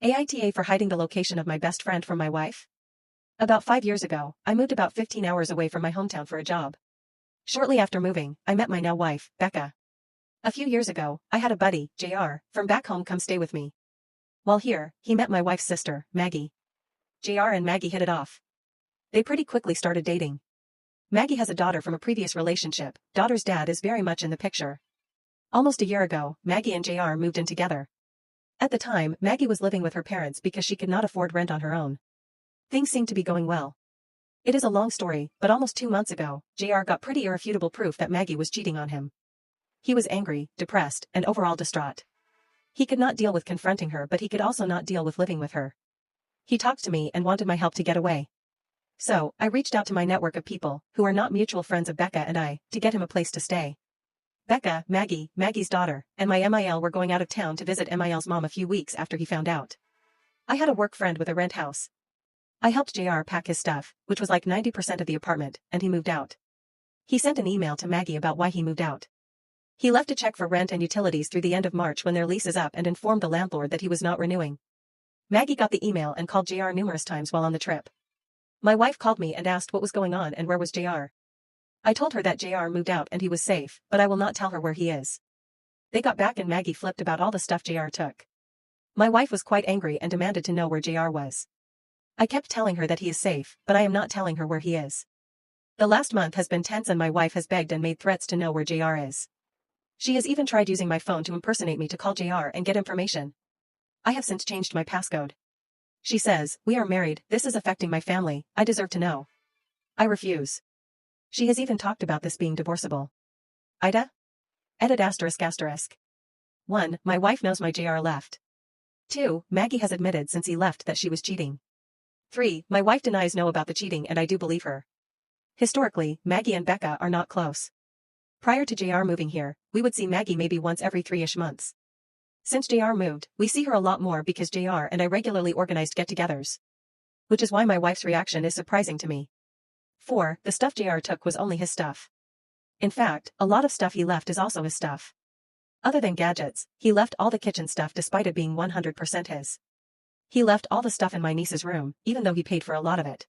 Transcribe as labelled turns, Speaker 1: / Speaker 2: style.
Speaker 1: AITA for hiding the location of my best friend from my wife? About 5 years ago, I moved about 15 hours away from my hometown for a job. Shortly after moving, I met my now wife, Becca. A few years ago, I had a buddy, JR, from back home come stay with me. While here, he met my wife's sister, Maggie. JR and Maggie hit it off. They pretty quickly started dating. Maggie has a daughter from a previous relationship. Daughter's dad is very much in the picture. Almost a year ago, Maggie and JR moved in together. At the time, Maggie was living with her parents because she could not afford rent on her own. Things seemed to be going well. It is a long story, but almost 2 months ago, JR got pretty irrefutable proof that Maggie was cheating on him. He was angry, depressed, and overall distraught. He could not deal with confronting her, but he could also not deal with living with her. He talked to me and wanted my help to get away. So, I reached out to my network of people, who are not mutual friends of Becca and I, to get him a place to stay. Becca, Maggie, Maggie's daughter, and my MIL were going out of town to visit MIL's mom a few weeks after he found out. I had a work friend with a rent house. I helped JR pack his stuff, which was like 90% of the apartment, and he moved out. He sent an email to Maggie about why he moved out. He left a check for rent and utilities through the end of March when their lease is up and informed the landlord that he was not renewing. Maggie got the email and called JR numerous times while on the trip. My wife called me and asked what was going on and where was JR. I told her that JR moved out and he was safe, but I will not tell her where he is. They got back and Maggie flipped about all the stuff JR took. My wife was quite angry and demanded to know where JR was. I kept telling her that he is safe, but I am not telling her where he is. The last month has been tense and my wife has begged and made threats to know where JR is. She has even tried using my phone to impersonate me to call JR and get information. I have since changed my passcode. She says, "We are married, this is affecting my family, I deserve to know." I refuse. She has even talked about this being divorceable. AITA? Edit ***. 1. My wife knows my JR left. 2. Maggie has admitted since he left that she was cheating. 3. My wife denies know about the cheating and I do believe her. Historically, Maggie and Becca are not close. Prior to JR moving here, we would see Maggie maybe once every 3-ish months. Since JR moved, we see her a lot more because JR and I regularly organized get-togethers. Which is why my wife's reaction is surprising to me. 4. The stuff JR took was only his stuff. In fact, a lot of stuff he left is also his stuff. Other than gadgets, he left all the kitchen stuff despite it being 100% his. He left all the stuff in my niece's room, even though he paid for a lot of it.